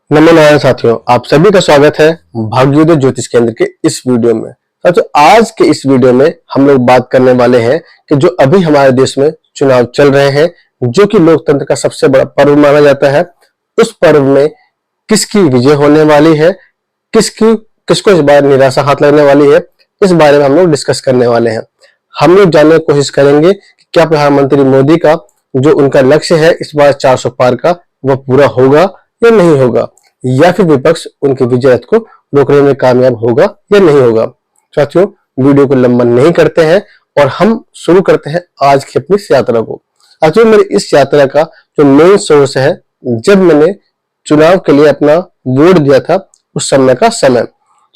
नमस्कार साथियों, आप सभी का स्वागत है भाग्योदय ज्योतिष केंद्र के इस वीडियो में। साथियों, आज के इस वीडियो में हम लोग बात करने वाले हैं कि जो अभी हमारे देश में चुनाव चल रहे हैं, जो कि लोकतंत्र का सबसे बड़ा पर्व माना जाता है, उस पर्व में किसकी विजय होने वाली है, किसको इस बार निराशा हाथ लगने वाली है, इस बारे में हम लोग डिस्कस करने वाले हैं। हम लोग जानने की कोशिश करेंगे कि क्या प्रधानमंत्री मोदी का जो उनका लक्ष्य है इस बार 400 पार का, वह पूरा होगा या नहीं होगा, या फिर विपक्ष उनके विजय रथ को रोकने में कामयाब होगा या नहीं होगा। साथियों, वीडियो को लंबा नहीं करते हैं और हम शुरू करते हैं आज की अपनी इस यात्रा को। साथियों, मेरी इस यात्रा का जो मेन सोर्स है, जब मैंने चुनाव के लिए अपना वोट दिया था उस समय का समय।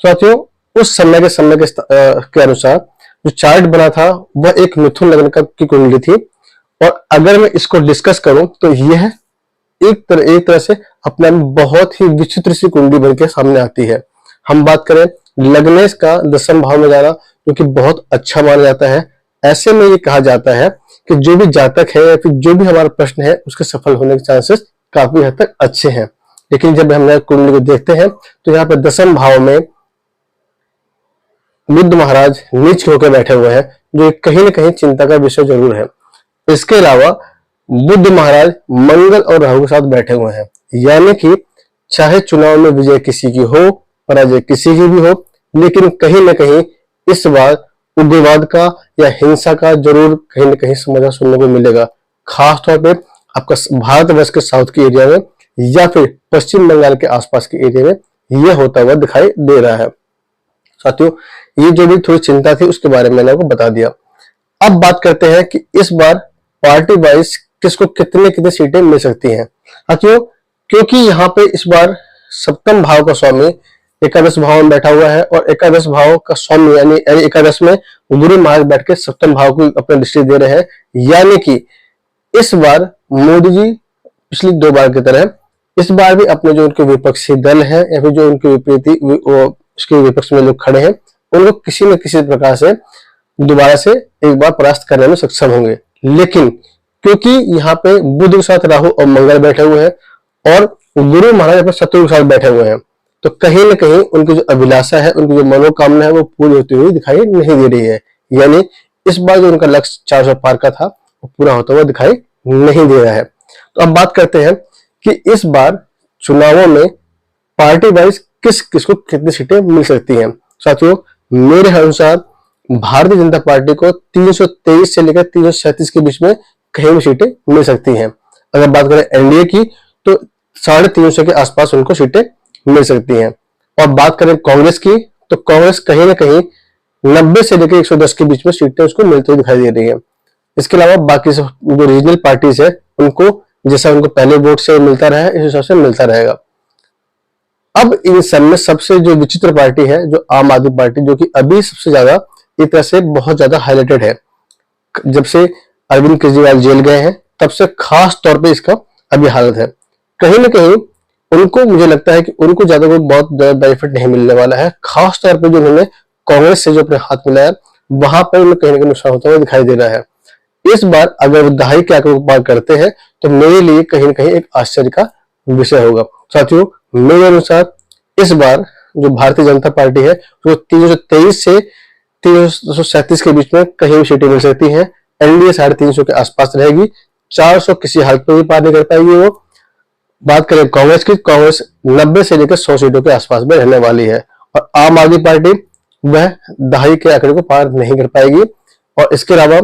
साथियों, उस समय के अनुसार जो चार्ट बना था वह एक मिथुन लग्न की कुंडली थी, और अगर मैं इसको डिस्कस करूं तो यह एक तरह से अपने में बहुत ही विचित्र सी कुंडली बन के सामने आती है। हम बात करें लग्नेश का 10वें भाव में जाना, जो कि बहुत अच्छा माना जाता है। ऐसे में ये कहा जाता है कि जो भी जातक है या फिर जो भी हमारा प्रश्न है उसके सफल होने के चांसेस काफी हद तक अच्छे हैं। लेकिन जब हम कुंडली को देखते हैं तो यहाँ पे 10वें भाव में बुध महाराज नीच होकर बैठे हुए हैं, जो कहीं ना कहीं चिंता का विषय जरूर है। इसके अलावा बुध महाराज मंगल और राहु के साथ बैठे हुए हैं, यानी कि चाहे चुनाव में विजय किसी की हो, पराजय किसी की भी हो, लेकिन कहीं ना कहीं इस बार उग्रवाद का या हिंसा का जरूर कहीं ना कहीं समाचार सुनने को मिलेगा। खासतौर पे आपका भारतवर्ष के साउथ के एरिया में या फिर पश्चिम बंगाल के आसपास के एरिया में यह होता हुआ दिखाई दे रहा है। साथियों, ये जो भी थोड़ी चिंता थी उसके बारे में मैंने आपको बता दिया। अब बात करते हैं कि इस बार पार्टी वाइज किसको कितने कितने सीटें मिल सकती हैं। साथियों, क्योंकि यहाँ पे इस बार 7वें भाव का स्वामी एकादश भाव में बैठा हुआ है, और एकादश भाव का स्वामी यानी एकादश में गुरु महाराज बैठ के 7वें भाव को अपने दृष्टि दे रहे हैं, यानी कि इस बार मोदी जी पिछली 2 बार की तरह इस बार भी अपने जो उनके विपक्षी दल है या फिर जो उनके विपरीत उसके विपक्ष में लोग खड़े हैं, उनको किसी न किसी प्रकार से दोबारा से एक बार परास्त करने में सक्षम होंगे। लेकिन क्योंकि यहाँ पे बुध के साथ राहु और मंगल बैठे हुए हैं और गुरु महाराज अपने शत्रु के साथ बैठे हुए हैं, तो कहीं ना कहीं उनकी जो अभिलाषा है, उनकी जो मनोकामना है, वो पूरी होती हुई दिखाई नहीं दे रही है। यानी इस बार जो उनका लक्ष्य 400 पार का था वो पूरा होता हुआ दिखाई नहीं दे रहा है। तो अब बात करते हैं कि इस बार चुनावों में पार्टी वाइज किसको कितनी सीटें मिल सकती हैं। साथियों, मेरे अनुसार भारतीय जनता पार्टी को 323 से लेकर 337 के बीच में कहीं भी सीटें मिल सकती हैं। अगर बात करें एनडीए की तो 350 के आसपास उनको सीटें मिल सकती हैं। और बात करें कांग्रेस की तो कांग्रेस कहीं ना कहीं 90 से लेकर 110 के बीच में सीटें उसको मिलती हुई दिखाई दे रही है। इसके अलावा बाकी जो रीजनल पार्टीज है उनको जैसा उनको पहले वोट से मिलता रहा है, इस हिसाब से मिलता रहेगा। अब इन सब में सबसे जो विचित्र पार्टी है, जो आम आदमी पार्टी, जो कि अभी सबसे ज्यादा एक तरह से बहुत ज्यादा हाईलाइटेड है। जब से अरविंद केजरीवाल जेल गए हैं तब से खास तौर पे इसका अभी हालत है। कहीं ना कहीं उनको मुझे लगता है कि उनको ज्यादा कोई बहुत ज्यादा बेनिफिट नहीं मिलने वाला है। खास तौर पे जो उन्होंने कांग्रेस से जो अपने हाथ मिलाया, वहां पर उन्हें कहीं ना कहीं नुकसान होता हुआ दिखाई दे रहा है। इस बार अगर वो दहाई के आंकड़े को पार करते हैं तो मेरे लिए कहीं ना कहीं एक आश्चर्य का विषय होगा। साथियों, मेरे अनुसार इस बार जो भारतीय जनता पार्टी है वो 323 से 337 के बीच में कहीं भी सीटें मिल सकती हैं। एनडीए 350 के आसपास रहेगी, 400 किसी हालत में भी पार नहीं कर पाएगी वो। बात करें कांग्रेस की, कांग्रेस 90 से लेकर 100 सीटों के आसपास में रहने वाली है, और आम आदमी पार्टी वह दहाई के आंकड़े को पार नहीं कर पाएगी। और इसके अलावा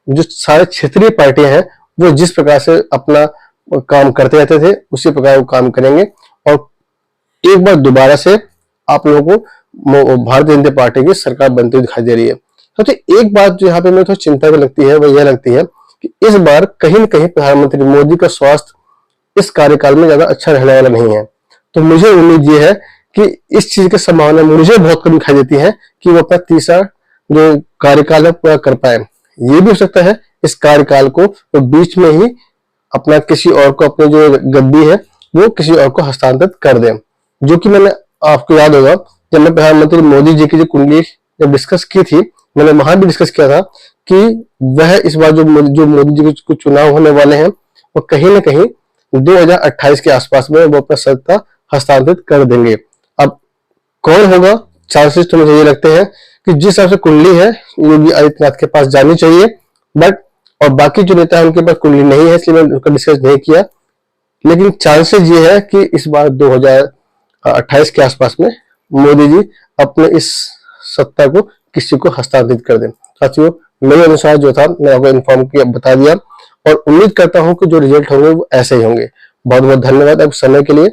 जो सारे क्षेत्रीय पार्टियां हैं वो जिस प्रकार से अपना काम करते रहते थे उसी प्रकार वो काम करेंगे, और एक बार दोबारा से आप लोगों को भारतीय जनता पार्टी की सरकार बनती हुई दिखाई दे रही है। तो एक बात जो यहाँ पे मुझे थोड़ी चिंता भी लगती है, वह यह लगती है कि इस बार कहीं न कहीं प्रधानमंत्री मोदी का स्वास्थ्य इस कार्यकाल में ज्यादा अच्छा रहने वाला नहीं है। तो मुझे उम्मीद ये है कि इस चीज की संभावना मुझे बहुत कम दिखाई देती है कि वो अपना तीसरा जो कार्यकाल है पूरा कर पाए। ये भी हो सकता है इस कार्यकाल को वो बीच में ही अपना किसी और को, अपने जो गद्दी है वो किसी और को हस्तांतरित कर दें। जो कि मैंने आपको याद होगा जब मैं प्रधानमंत्री मोदी जी की जो कुंडली जब डिस्कस की थी, मैंने वहां भी डिस्कस किया था कि वह इस बार जो मोदी जी के चुनाव होने वाले हैं वो कहीं ना कहीं 2028 के आसपास में वो अपना सत्ता हस्तांतरित कर देंगे। अब कौन होगा, चांसेस तो मुझे ये लगते हैं कि जिस हिसाब से कुंडली है योगी आदित्यनाथ के पास जानी चाहिए, बट और बाकी जो नेता है उनके पास कुंडली नहीं है, इसलिए मैंने उसका डिस्कस नहीं किया। लेकिन चांसेस ये है कि इस बार 2028 के आसपास में मोदी जी अपने इस सत्ता को किसी को हस्तांतरित कर दें। साथियों, मेरे अनुसार जो था मैं आपको इन्फॉर्म किया, बता दिया, और उम्मीद करता हूं कि जो रिजल्ट होंगे वो ऐसे ही होंगे। बहुत बहुत धन्यवाद आप समय के लिए।